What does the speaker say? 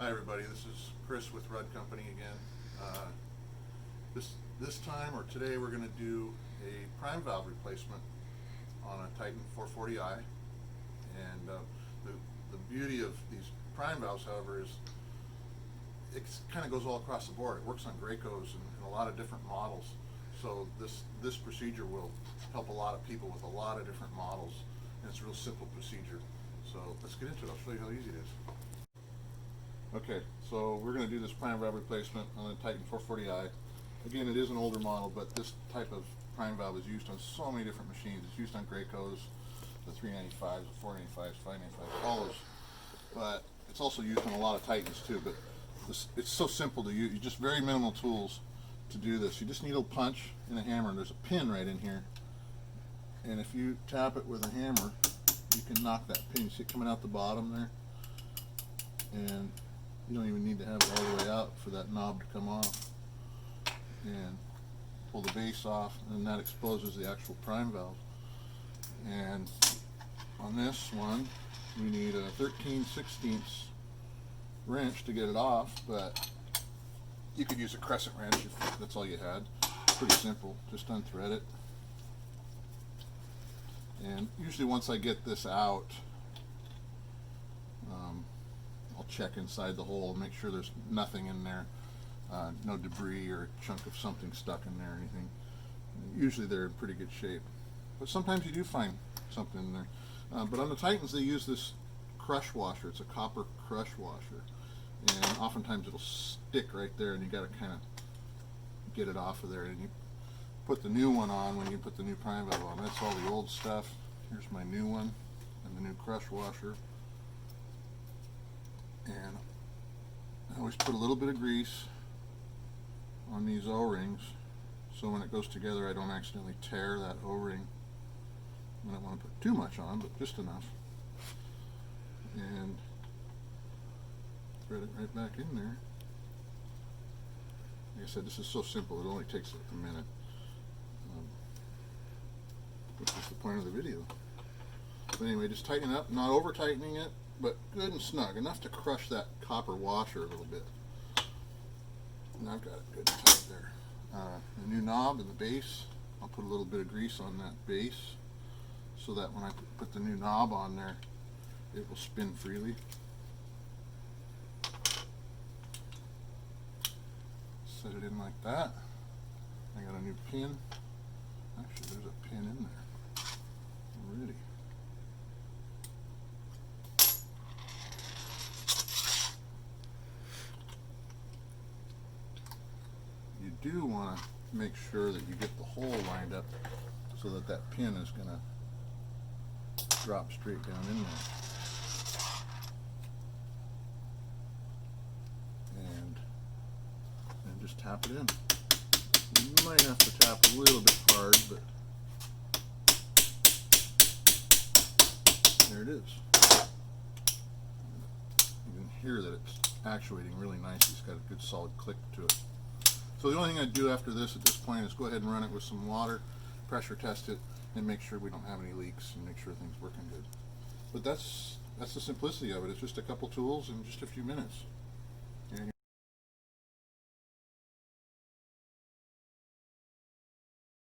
Hi everybody, this is Chris with Rudd Company again. This time or today we're going to do a prime valve replacement on a Titan 440i, and the beauty of these prime valves, however, is it kind of goes all across the board. It works on Gracos and a lot of different models, so this procedure will help a lot of people with a lot of different models, and it's a real simple procedure. So let's get into it. I'll show you how easy it is. Okay, so we're going to do this prime valve replacement on the Titan 440i. Again, it is an older model, but this type of prime valve is used on so many different machines. It's used on Gracos, the 395s, the 495s, 595s, all those. But it's also used on a lot of Titans too. But it's so simple to use. You just very minimal tools to do this. You just need a punch and a hammer, and there's a pin right in here. And if you tap it with a hammer, you can knock that pin. You see it coming out the bottom there? And you don't even need to have it all the way out for that knob to come off. And pull the base off, and that exposes the actual prime valve. And on this one, we need a 13/16 wrench to get it off, but you could use a crescent wrench if that's all you had. Pretty simple, just unthread it. And usually once I get this out, I'll check inside the hole, make sure there's nothing in there, no debris or a chunk of something stuck in there or anything. Usually they're in pretty good shape, but sometimes you do find something in there. But on the Titans they use this crush washer. It's a copper crush washer, and oftentimes it'll stick right there, and you got to kind of get it off of there. And you put the new one on when you put the new prime valve on. That's all the old stuff. Here's my new one and the new crush washer. And I always put a little bit of grease on these O-rings, so when it goes together I don't accidentally tear that O-ring. I don't want to put too much on, but just enough. And thread it right back in there. Like I said, this is so simple, it only takes a minute, which is the point of the video. But anyway, just tighten it up, not over tightening it, but good and snug, enough to crush that copper washer a little bit. And I've got it good and tight there. The new knob and the base, I'll put a little bit of grease on that base so that when I put the new knob on there, it will spin freely. Set it in like that. I got a new pin. Actually, there's a pin in there already. You do want to make sure that you get the hole lined up so that that pin is going to drop straight down in there. And just tap it in. You might have to tap a little bit hard, but there it is. You can hear that it's actuating really nicely. It's got a good solid click to it. So the only thing I'd do after this at this point is go ahead and run it with some water, pressure test it, and make sure we don't have any leaks and make sure things working good. But that's the simplicity of it. It's just a couple tools in just a few minutes.